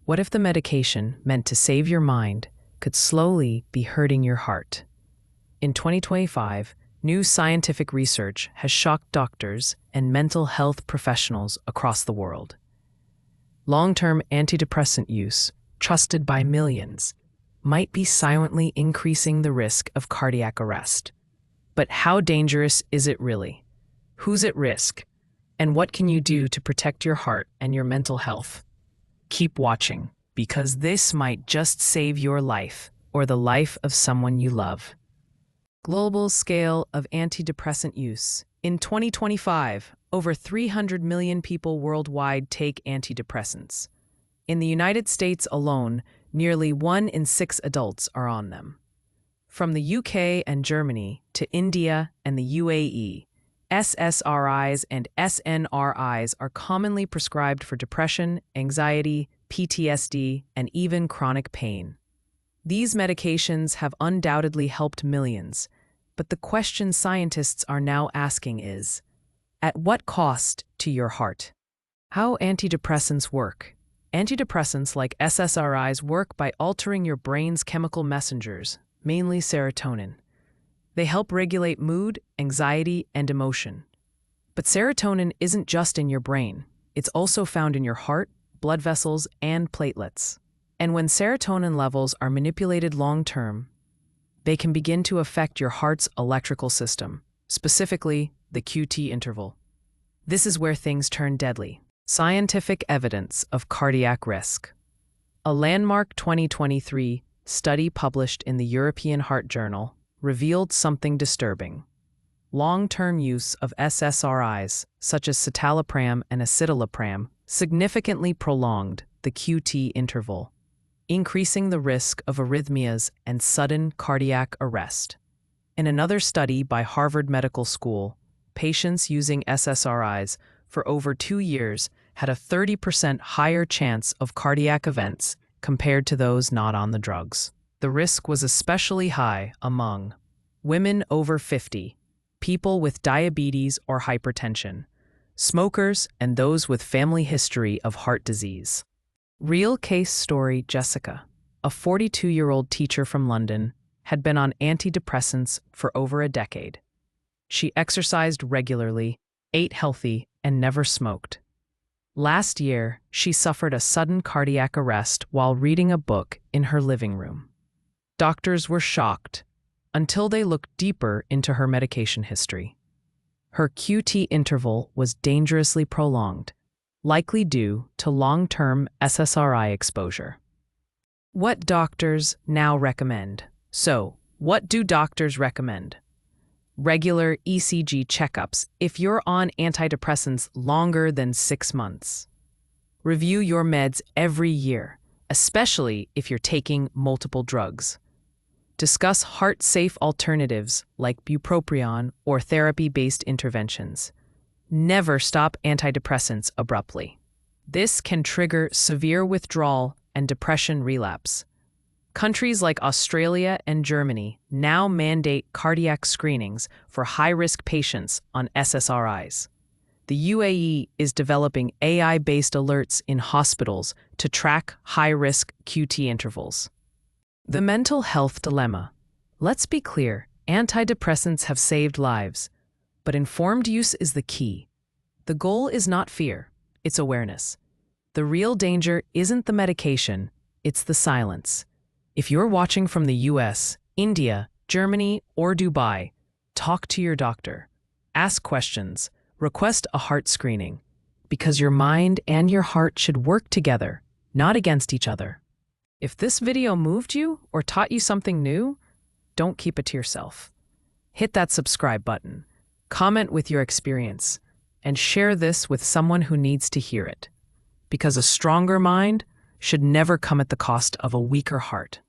What if the medication meant to save your mind could slowly be hurting your heart? In 2025, new scientific research has shocked doctors and mental health professionals across the world. Long-term antidepressant use, trusted by millions, might be silently increasing the risk of cardiac arrest. But how dangerous is it really? Who's at risk? And what can you do to protect your heart and your mental health? Keep watching, because this might just save your life or the life of someone you love. Global scale of antidepressant use. In 2025, over 300 million people worldwide take antidepressants. In the United States alone, nearly 1 in 6 adults are on them. From the UK and Germany to India and the UAE, SSRIs and SNRIs are commonly prescribed for depression, anxiety, PTSD, and even chronic pain. These medications have undoubtedly helped millions, but the question scientists are now asking is, at what cost to your heart? How antidepressants work. Antidepressants like SSRIs work by altering your brain's chemical messengers, mainly serotonin. They help regulate mood, anxiety, and emotion. But serotonin isn't just in your brain. It's also found in your heart, blood vessels, and platelets. And when serotonin levels are manipulated long-term, they can begin to affect your heart's electrical system, specifically the QT interval. This is where things turn deadly. Scientific evidence of cardiac risk. A landmark 2023 study published in the European Heart Journal revealed something disturbing. Long-term use of SSRIs, such as citalopram and escitalopram, significantly prolonged the QT interval, increasing the risk of arrhythmias and sudden cardiac arrest. In another study by Harvard Medical School, patients using SSRIs for over 2 years had a 30% higher chance of cardiac events compared to those not on the drugs. The risk was especially high among women over 50, people with diabetes or hypertension, smokers, and those with family history of heart disease. Real case story: Jessica, a 42-year-old teacher from London, had been on antidepressants for over a decade. She exercised regularly, ate healthy, and never smoked. Last year, she suffered a sudden cardiac arrest while reading a book in her living room. Doctors were shocked until they looked deeper into her medication history. Her QT interval was dangerously prolonged, likely due to long-term SSRI exposure. What doctors now recommend? So, what do doctors recommend? Regular ECG checkups if you're on antidepressants longer than 6 months. Review your meds every year, especially if you're taking multiple drugs. Discuss heart-safe alternatives like bupropion or therapy-based interventions. Never stop antidepressants abruptly. This can trigger severe withdrawal and depression relapse. Countries like Australia and Germany now mandate cardiac screenings for high-risk patients on SSRIs. The UAE is developing AI-based alerts in hospitals to track high-risk QT intervals. The mental health dilemma. Let's be clear, antidepressants have saved lives, but informed use is the key. The goal is not fear, it's awareness. The real danger isn't the medication, it's the silence. If you're watching from the US, India, Germany, or Dubai, talk to your doctor. Ask questions. Request a heart screening. Because your mind and your heart should work together, not against each other. If this video moved you or taught you something new, don't keep it to yourself. Hit that subscribe button, comment with your experience, and share this with someone who needs to hear it. Because a stronger mind should never come at the cost of a weaker heart.